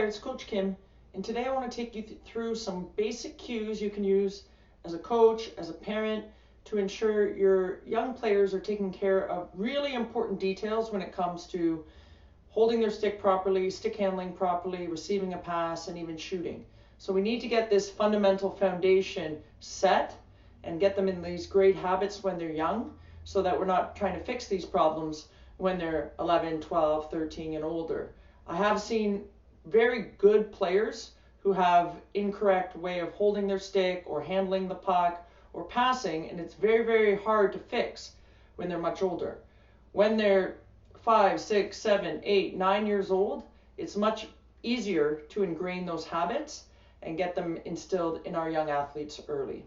there, it's Coach Kim, and today I want to take you through some basic cues you can use as a coach, as a parent, to ensure your young players are taking care of really important details when it comes to holding their stick properly, stick handling properly, receiving a pass, and even shooting. So we need to get this fundamental foundation set and get them in these great habits when they're young so that we're not trying to fix these problems when they're 11, 12, 13, and older. I have seen very good players who have incorrect way of holding their stick or handling the puck or passing, and it's very, very hard to fix when they're much older. When they're 5, 6, 7, 8, 9 years old, it's much easier to ingrain those habits and get them instilled in our young athletes early.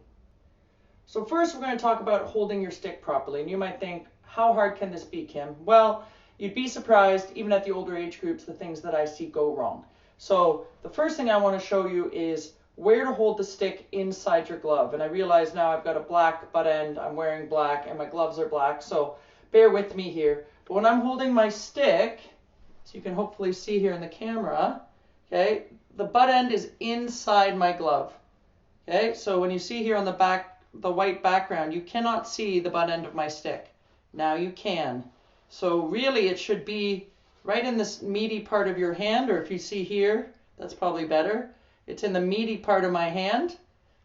So first, we're going to talk about holding your stick properly. And you might think, how hard can this be, Kim? Well, you'd be surprised, even at the older age groups, the things that I see go wrong. So the first thing I want to show you is where to hold the stick inside your glove. And I realize now I've got a black butt end, I'm wearing black, and my gloves are black, so bear with me here. But when I'm holding my stick, so you can hopefully see here in the camera, okay, the butt end is inside my glove. Okay, so when you see here on the back, the white background, you cannot see the butt end of my stick. Now you can. So really it should be right in this meaty part of your hand, or if you see here, that's probably better. It's in the meaty part of my hand,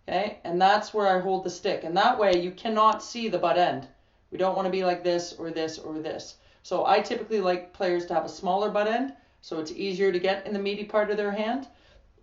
okay? And that's where I hold the stick. And that way you cannot see the butt end. We don't want to be like this or this or this. So I typically like players to have a smaller butt end, so it's easier to get in the meaty part of their hand.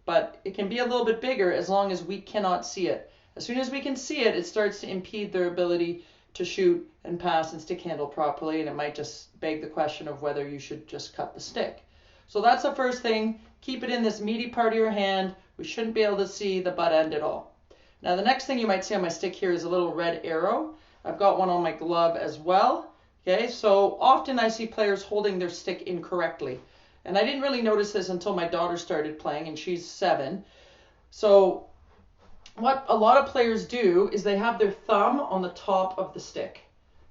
But it can be a little bit bigger as long as we cannot see it. As soon as we can see it, it starts to impede their ability to shoot and pass and stick handle properly, and it might just beg the question of whether you should just cut the stick. So that's the first thing. Keep it in this meaty part of your hand. We shouldn't be able to see the butt end at all. Now the next thing you might see on my stick here is a little red arrow. I've got one on my glove as well. Okay, so often I see players holding their stick incorrectly. And I didn't really notice this until my daughter started playing, and she's 7. So what a lot of players do is they have their thumb on the top of the stick.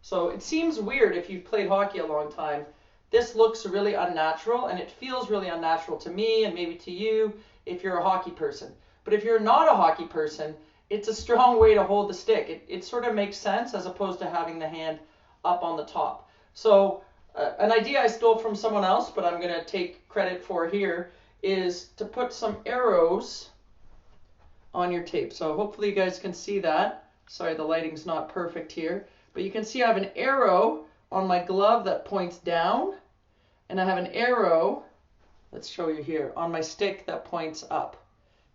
So it seems weird if you've played hockey a long time. This looks really unnatural, and it feels really unnatural to me and maybe to you if you're a hockey person. But if you're not a hockey person, it's a strong way to hold the stick. It sort of makes sense as opposed to having the hand up on the top. So an idea I stole from someone else, but I'm going to take credit for here, is to put some arrows on your tape. So hopefully you guys can see that. Sorry, the lighting's not perfect here. But you can see I have an arrow on my glove that points down, and I have an arrow, let's show you here, on my stick that points up.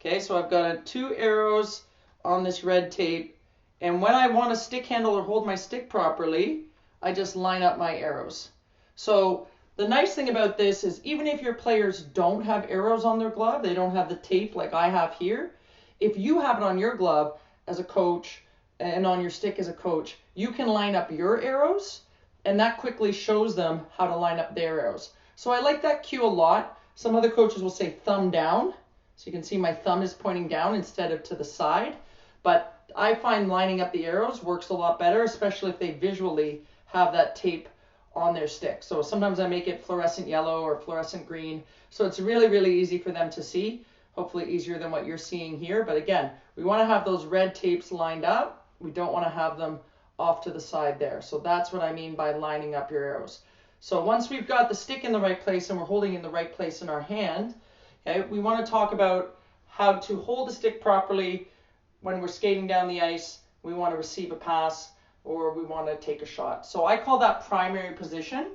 Okay, so I've got 2 arrows on this red tape, and when I want to stick handle or hold my stick properly, I just line up my arrows. So the nice thing about this is even if your players don't have arrows on their glove, they don't have the tape like I have here, if you have it on your glove as a coach and on your stick as a coach, you can line up your arrows, and that quickly shows them how to line up their arrows. So I like that cue a lot. Some other coaches will say thumb down. So you can see my thumb is pointing down instead of to the side. But I find lining up the arrows works a lot better, especially if they visually have that tape on their stick. So sometimes I make it fluorescent yellow or fluorescent green. So it's really, really easy for them to see. Hopefully easier than what you're seeing here. But again, we want to have those red tapes lined up. We don't want to have them off to the side there. So that's what I mean by lining up your arrows. So once we've got the stick in the right place and we're holding in the right place in our hand, okay, we want to talk about how to hold the stick properly when we're skating down the ice, we want to receive a pass, or we want to take a shot. So I call that primary position.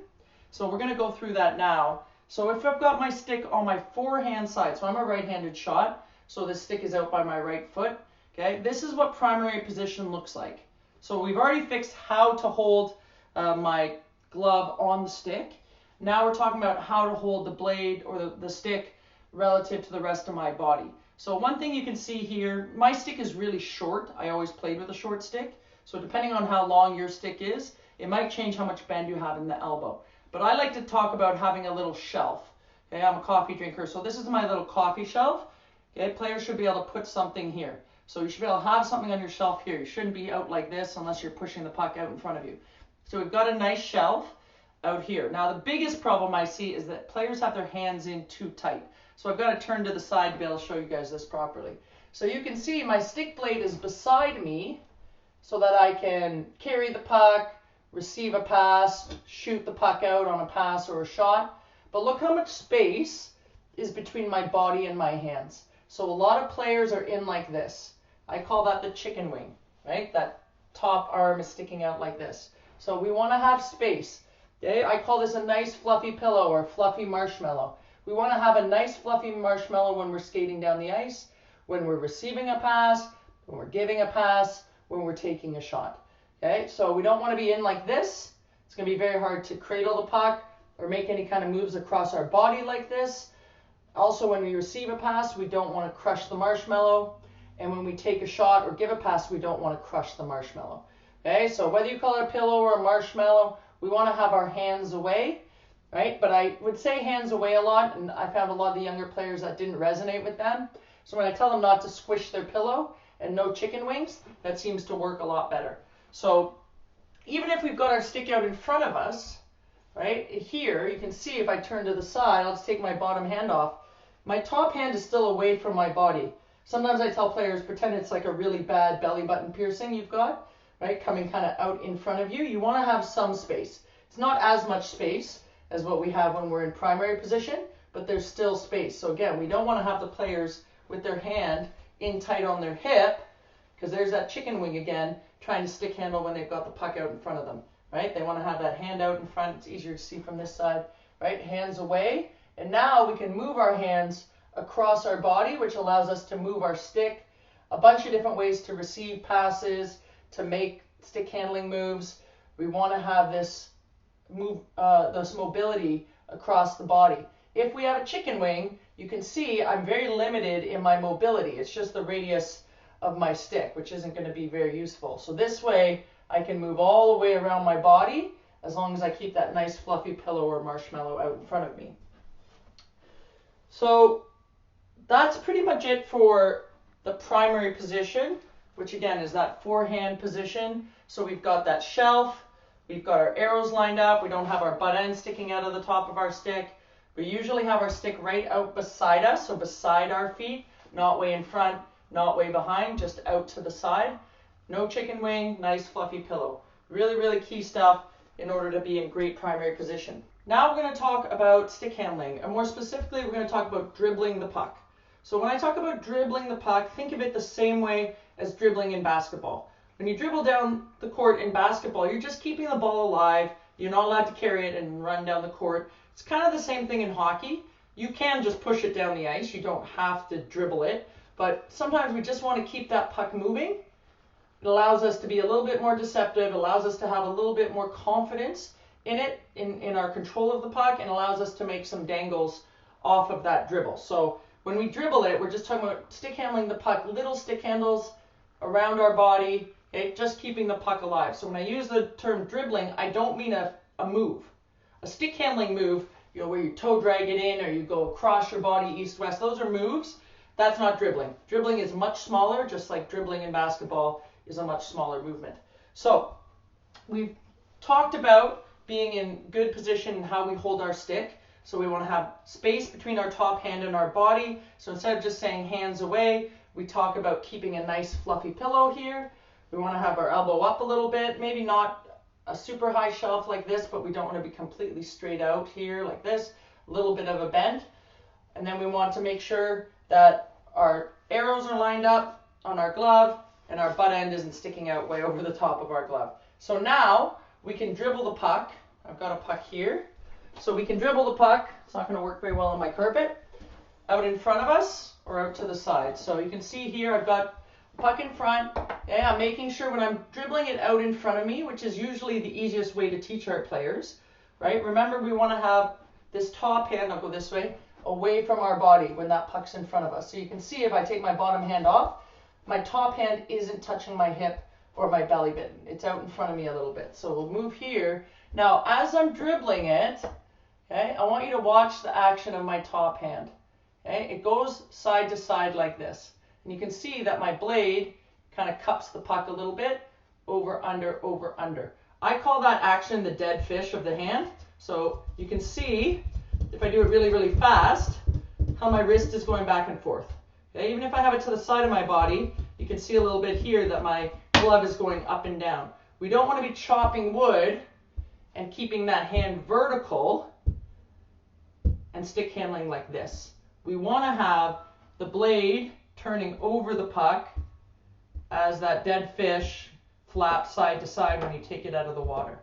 So we're going to go through that now. So if I've got my stick on my forehand side, so I'm a right-handed shot, so this stick is out by my right foot, okay, this is what primary position looks like. So we've already fixed how to hold my glove on the stick. Now we're talking about how to hold the blade or the stick relative to the rest of my body. So one thing you can see here, my stick is really short. I always played with a short stick. So depending on how long your stick is, it might change how much bend you have in the elbow. But I like to talk about having a little shelf. Okay, I'm a coffee drinker, so this is my little coffee shelf. Okay, players should be able to put something here. So you should be able to have something on your shelf here. You shouldn't be out like this unless you're pushing the puck out in front of you. So we've got a nice shelf out here. Now the biggest problem I see is that players have their hands in too tight. So I've got to turn to the side to be able to show you guys this properly. So you can see my stick blade is beside me so that I can carry the puck, receive a pass, shoot the puck out on a pass or a shot. But look how much space is between my body and my hands. So a lot of players are in like this. I call that the chicken wing, right? That top arm is sticking out like this. So we want to have space. Okay? I call this a nice fluffy pillow or fluffy marshmallow. We want to have a nice fluffy marshmallow when we're skating down the ice, when we're receiving a pass, when we're giving a pass, when we're taking a shot. Okay? So we don't want to be in like this. It's going to be very hard to cradle the puck or make any kind of moves across our body like this. Also, when we receive a pass, we don't want to crush the marshmallow. And when we take a shot or give a pass, we don't want to crush the marshmallow. Okay, so whether you call it a pillow or a marshmallow, we want to have our hands away, right? But I would say hands away a lot, and I found a lot of the younger players that didn't resonate with them. So when I tell them not to squish their pillow and no chicken wings, that seems to work a lot better. So even if we've got our stick out in front of us, right, here, you can see if I turn to the side, I'll just take my bottom hand off. My top hand is still away from my body. Sometimes I tell players, pretend it's like a really bad belly button piercing you've got, right, coming kind of out in front of you. You want to have some space. It's not as much space as what we have when we're in primary position, but there's still space. So again, we don't want to have the players with their hand in tight on their hip, because there's that chicken wing again, trying to stick handle when they've got the puck out in front of them, right? They want to have that hand out in front. It's easier to see from this side, right? Hands away. And now we can move our hands across our body, which allows us to move our stick. A bunch of different ways to receive passes, to make stick handling moves. We want to have this mobility across the body. If we have a chicken wing, you can see I'm very limited in my mobility. It's just the radius of my stick, which isn't going to be very useful. So this way I can move all the way around my body as long as I keep that nice fluffy pillow or marshmallow out in front of me. So that's pretty much it for the primary position, which again is that forehand position. So we've got that shelf, we've got our arrows lined up, we don't have our butt end sticking out of the top of our stick. We usually have our stick right out beside us, so beside our feet, not way in front, not way behind, just out to the side. No chicken wing, nice fluffy pillow. Really, really key stuff in order to be in great primary position. Now we're going to talk about stick handling, and more specifically, we're going to talk about dribbling the puck. So when I talk about dribbling the puck, think of it the same way as dribbling in basketball. When you dribble down the court in basketball, you're just keeping the ball alive. You're not allowed to carry it and run down the court. It's kind of the same thing in hockey. You can just push it down the ice. You don't have to dribble it. But sometimes we just want to keep that puck moving. It allows us to be a little bit more deceptive. It allows us to have a little bit more confidence in it, in our control of the puck, and allows us to make some dangles off of that dribble. So when we dribble it, we're just talking about stick handling the puck, little stick handles around our body, okay, just keeping the puck alive. So when I use the term dribbling, I don't mean a move. A stick handling move, you know, where you toe drag it in or you go across your body east-west, those are moves. That's not dribbling. Dribbling is much smaller, just like dribbling in basketball is a much smaller movement. So we've talked about being in good position and how we hold our stick. So we want to have space between our top hand and our body. So instead of just saying hands away, we talk about keeping a nice fluffy pillow here. We want to have our elbow up a little bit, maybe not a super high shelf like this, but we don't want to be completely straight out here like this, a little bit of a bend. And then we want to make sure that our arrows are lined up on our glove and our butt end isn't sticking out way over the top of our glove. So now we can dribble the puck. I've got a puck here. So we can dribble the puck. It's not going to work very well on my carpet. Out in front of us or out to the side. So you can see here I've got a puck in front. Okay, I'm making sure when I'm dribbling it out in front of me, which is usually the easiest way to teach our players, right? Remember, we want to have this top hand, I'll go this way, away from our body when that puck's in front of us. So you can see if I take my bottom hand off, my top hand isn't touching my hip or my belly button. It's out in front of me a little bit. So we'll move here. Now, as I'm dribbling it, okay, I want you to watch the action of my top hand. Okay, it goes side to side like this. And you can see that my blade kind of cups the puck a little bit, over, under, over, under. I call that action the dead fish of the hand. So you can see, if I do it really, really fast, how my wrist is going back and forth. Okay? Even if I have it to the side of my body, you can see a little bit here that my glove is going up and down. We don't want to be chopping wood and keeping that hand vertical and stick handling like this. We want to have the blade turning over the puck as that dead fish flaps side to side when you take it out of the water.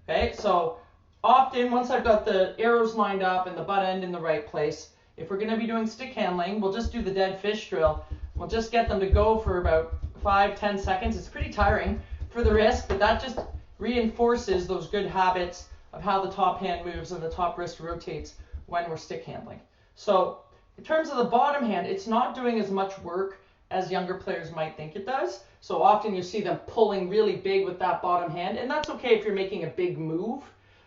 Okay, so often once I've got the arrows lined up and the butt end in the right place, if we're going to be doing stick handling, we'll just do the dead fish drill. We'll just get them to go for about 5-10 seconds. It's pretty tiring for the wrist, but that just reinforces those good habits of how the top hand moves and the top wrist rotates when we're stick handling. So in terms of the bottom hand, it's not doing as much work as younger players might think it does. So often you see them pulling really big with that bottom hand, and that's okay if you're making a big move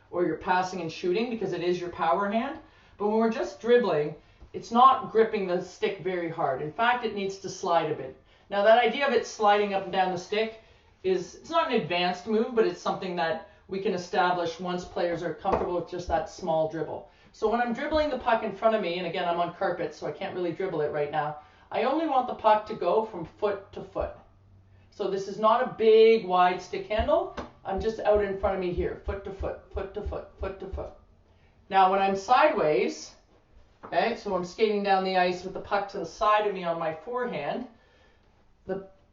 or you're passing and shooting because it is your power hand. But when we're just dribbling, it's not gripping the stick very hard. In fact, it needs to slide a bit. Now that idea of it sliding up and down the stick it's not an advanced move, but it's something that we can establish once players are comfortable with just that small dribble. So when I'm dribbling the puck in front of me, and again, I'm on carpet, so I can't really dribble it right now, I only want the puck to go from foot to foot. So this is not a big, wide stick handle. I'm just out in front of me here, foot to foot, foot to foot, foot to foot. Now when I'm sideways, okay, so I'm skating down the ice with the puck to the side of me on my forehand,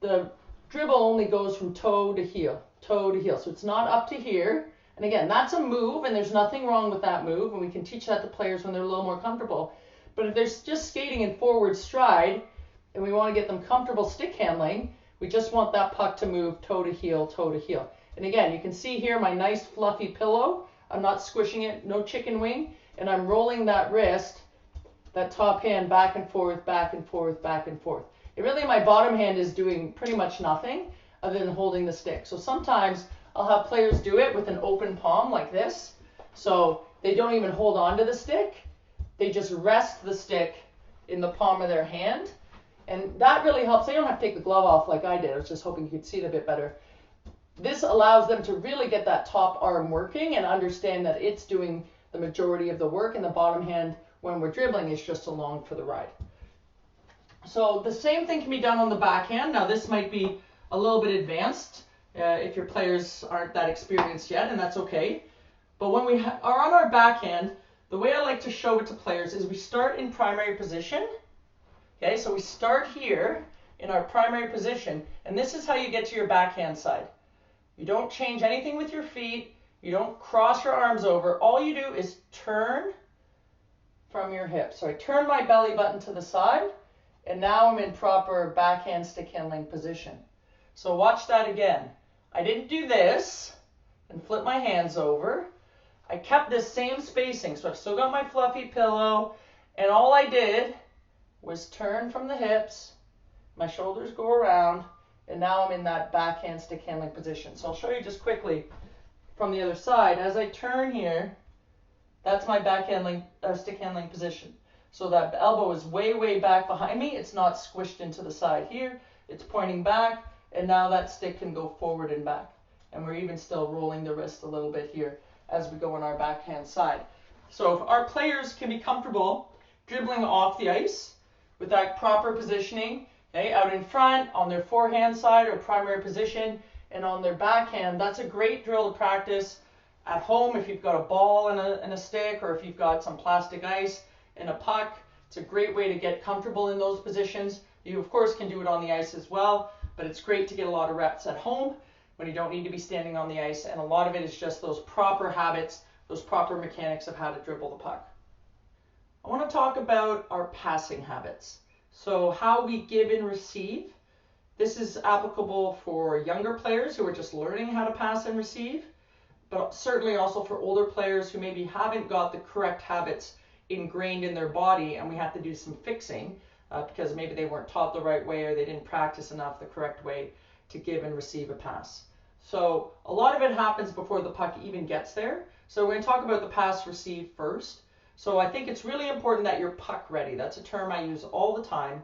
the dribble only goes from toe to heel, toe to heel. So it's not up to here. And again, that's a move, and there's nothing wrong with that move, and we can teach that to players when they're a little more comfortable. But if they're just skating in forward stride, and we want to get them comfortable stick handling, we just want that puck to move toe to heel, toe to heel. And again, you can see here my nice fluffy pillow. I'm not squishing it, no chicken wing, and I'm rolling that wrist, that top hand back and forth, back and forth, back and forth. And really my bottom hand is doing pretty much nothing other than holding the stick. So sometimes I'll have players do it with an open palm like this. So they don't even hold on to the stick. They just rest the stick in the palm of their hand. And that really helps. They don't have to take the glove off like I did. I was just hoping you could see it a bit better. This allows them to really get that top arm working and understand that it's doing the majority of the work, and the bottom hand, when we're dribbling, is just along for the ride. So the same thing can be done on the backhand. Now this might be a little bit advanced if your players aren't that experienced yet, and that's okay. But when we are on our backhand, the way I like to show it to players is we start in primary position. Okay, so we start here in our primary position, and this is how you get to your backhand side. You don't change anything with your feet. You don't cross your arms over. All you do is turn from your hips. So I turn my belly button to the side, and now I'm in proper backhand stick handling position. So watch that again. I didn't do this and flip my hands over. I kept this same spacing. So I've still got my fluffy pillow, and all I did was turn from the hips, my shoulders go around, and now I'm in that backhand stick handling position. So I'll show you just quickly from the other side. As I turn here, that's my stick handling position. So that elbow is way, way back behind me. It's not squished into the side here. It's pointing back, and now that stick can go forward and back. And we're even still rolling the wrist a little bit here as we go on our backhand side. So if our players can be comfortable dribbling off the ice with that proper positioning, okay, out in front, on their forehand side or primary position, and on their backhand, that's a great drill to practice at home if you've got a ball and a stick, or if you've got some plastic ice and a puck. It's a great way to get comfortable in those positions. You of course can do it on the ice as well, but it's great to get a lot of reps at home when you don't need to be standing on the ice, and a lot of it is just those proper habits, those proper mechanics of how to dribble the puck. I want to talk about our passing habits. So how we give and receive. This is applicable for younger players who are just learning how to pass and receive, but certainly also for older players who maybe haven't got the correct habits ingrained in their body, and we have to do some fixing because maybe they weren't taught the right way or they didn't practice enough the correct way to give and receive a pass. So a lot of it happens before the puck even gets there. So we're going to talk about the pass receive first. So I think it's really important that you're puck ready. That's a term I use all the time.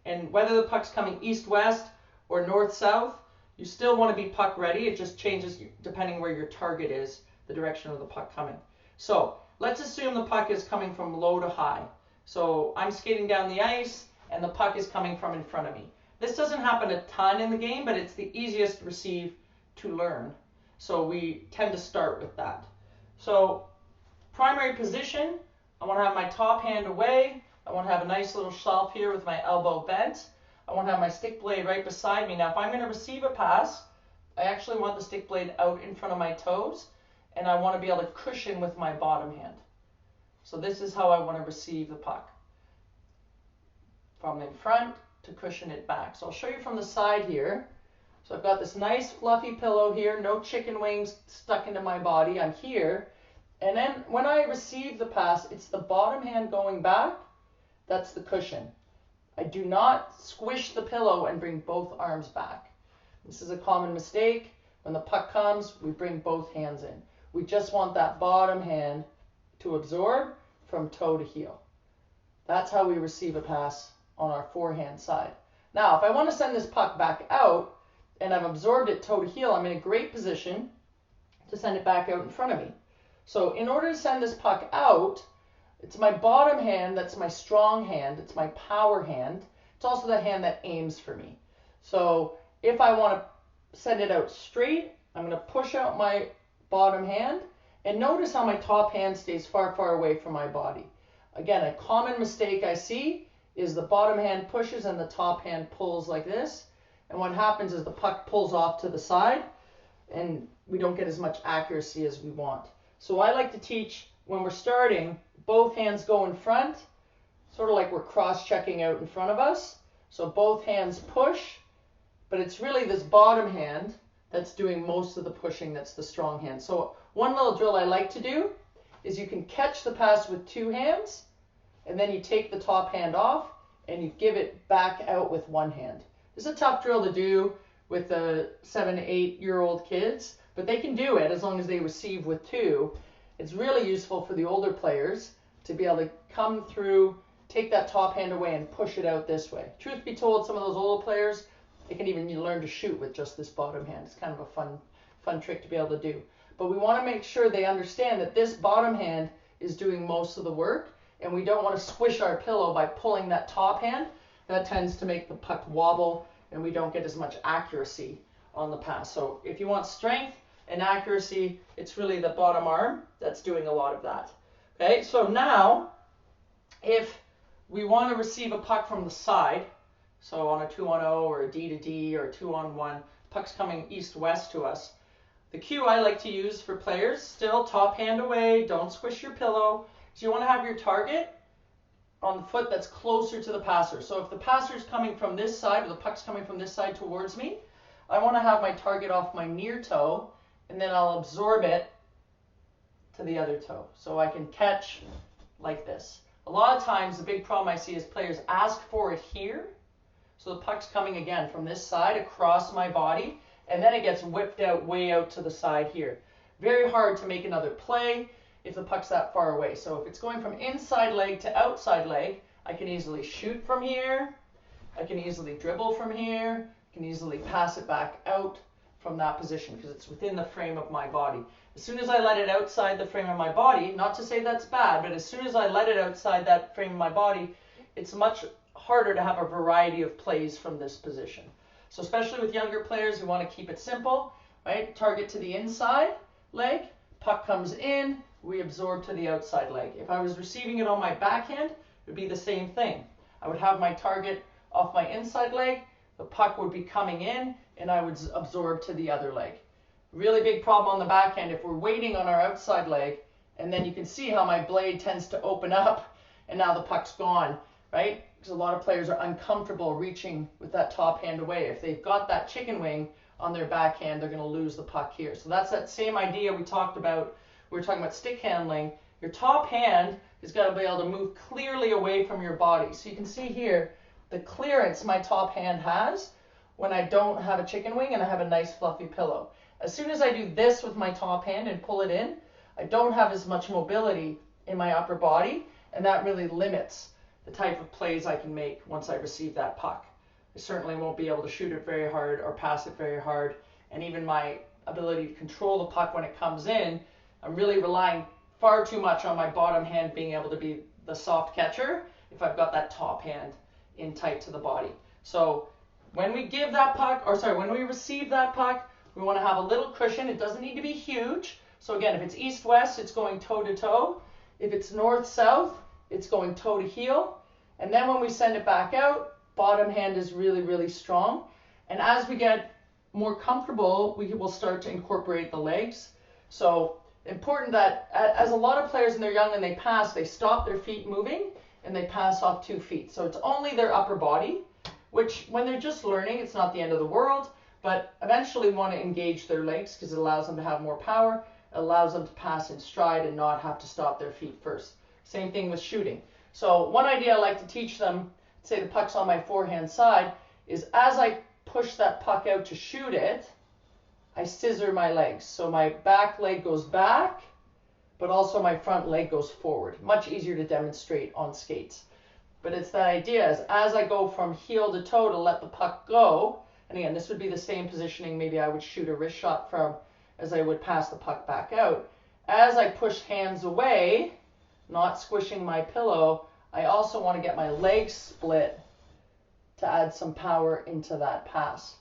And whether the puck's coming east-west or north-south, you still want to be puck ready. It just changes depending where your target is, the direction of the puck coming. So let's assume the puck is coming from low to high. So I'm skating down the ice and the puck is coming from in front of me. This doesn't happen a ton in the game, but it's the easiest receive to learn. So we tend to start with that. So primary position, I want to have my top hand away. I want to have a nice little shelf here with my elbow bent. I want to have my stick blade right beside me. Now if I'm going to receive a pass, I actually want the stick blade out in front of my toes, and I want to be able to cushion with my bottom hand. So this is how I want to receive the puck. From in front to cushion it back. So I'll show you from the side here. So I've got this nice fluffy pillow here, no chicken wings stuck into my body. I'm here. And then when I receive the pass, it's the bottom hand going back. That's the cushion. I do not squish the pillow and bring both arms back. This is a common mistake. When the puck comes, we bring both hands in. We just want that bottom hand to absorb from toe to heel. That's how we receive a pass on our forehand side. Now, if I want to send this puck back out and I've absorbed it toe to heel, I'm in a great position to send it back out in front of me. So in order to send this puck out, it's my bottom hand that's my strong hand. It's my power hand. It's also the hand that aims for me. So if I want to send it out straight, I'm going to push out my bottom hand, and notice how my top hand stays far, far away from my body. Again, a common mistake I see is the bottom hand pushes and the top hand pulls like this. And what happens is the puck pulls off to the side and we don't get as much accuracy as we want. So I like to teach when we're starting, both hands go in front, sort of like we're cross-checking out in front of us. So both hands push, but it's really this bottom hand that's doing most of the pushing. That's the strong hand. So one little drill I like to do is you can catch the pass with two hands, and then you take the top hand off and you give it back out with one hand. This is a tough drill to do with the 7 to 8 year old kids, but they can do it as long as they receive with two. It's really useful for the older players to be able to come through, take that top hand away and push it out this way. Truth be told, some of those older players, they can even learn to shoot with just this bottom hand. It's kind of a fun trick to be able to do. But we want to make sure they understand that this bottom hand is doing most of the work, and we don't want to squish our pillow by pulling that top hand. That tends to make the puck wobble, and we don't get as much accuracy on the pass. So if you want strength and accuracy, it's really the bottom arm that's doing a lot of that. Okay, so now if we want to receive a puck from the side, so on a 2-on-0 or a D to D or a 2-on-1, puck's coming east-west to us. The cue I like to use for players, still top hand away, don't squish your pillow. So you want to have your target on the foot that's closer to the passer. So if the passer's coming from this side, or the puck's coming from this side towards me, I want to have my target off my near toe, and then I'll absorb it to the other toe. So I can catch like this. A lot of times the big problem I see is players ask for it here. So the puck's coming again from this side across my body, and then it gets whipped out way out to the side here. Very hard to make another play if the puck's that far away. So if it's going from inside leg to outside leg, I can easily shoot from here. I can easily dribble from here. I can easily pass it back out from that position because it's within the frame of my body. As soon as I let it outside the frame of my body, not to say that's bad, but as soon as I let it outside that frame of my body, it's much harder to have a variety of plays from this position. So especially with younger players who want to keep it simple, right? Target to the inside leg, puck comes in, we absorb to the outside leg. If I was receiving it on my backhand, it would be the same thing. I would have my target off my inside leg, the puck would be coming in, and I would absorb to the other leg. Really big problem on the backhand if we're waiting on our outside leg, and then you can see how my blade tends to open up, and now the puck's gone, right? Because a lot of players are uncomfortable reaching with that top hand away. If they've got that chicken wing on their backhand, they're going to lose the puck here. So that's that same idea we talked about. We were talking about stick handling. Your top hand has got to be able to move clearly away from your body. So you can see here the clearance my top hand has when I don't have a chicken wing and I have a nice fluffy pillow. As soon as I do this with my top hand and pull it in, I don't have as much mobility in my upper body, and that really limits the type of plays I can make once I receive that puck. I certainly won't be able to shoot it very hard or pass it very hard, and even my ability to control the puck when it comes in, I'm really relying far too much on my bottom hand being able to be the soft catcher if I've got that top hand in tight to the body. So when we give that puck, or sorry, when we receive that puck, we want to have a little cushion. It doesn't need to be huge. So again, if it's east-west, it's going toe-to-toe. If it's north-south, it's going toe-to-heel. And then when we send it back out, bottom hand is really, really strong. And as we get more comfortable, we will start to incorporate the legs. So important that as a lot of players when they're young and they pass, they stop their feet moving and they pass off 2 feet. So it's only their upper body, which when they're just learning, it's not the end of the world, but eventually want to engage their legs because it allows them to have more power, it allows them to pass in stride and not have to stop their feet first. Same thing with shooting. So one idea I like to teach them, say the puck's on my forehand side, is as I push that puck out to shoot it, I scissor my legs. So my back leg goes back, but also my front leg goes forward. Much easier to demonstrate on skates. But it's that idea is as I go from heel to toe to let the puck go, and again, this would be the same positioning maybe I would shoot a wrist shot from as I would pass the puck back out. As I push hands away, not squishing my pillow, I also want to get my legs split to add some power into that pass.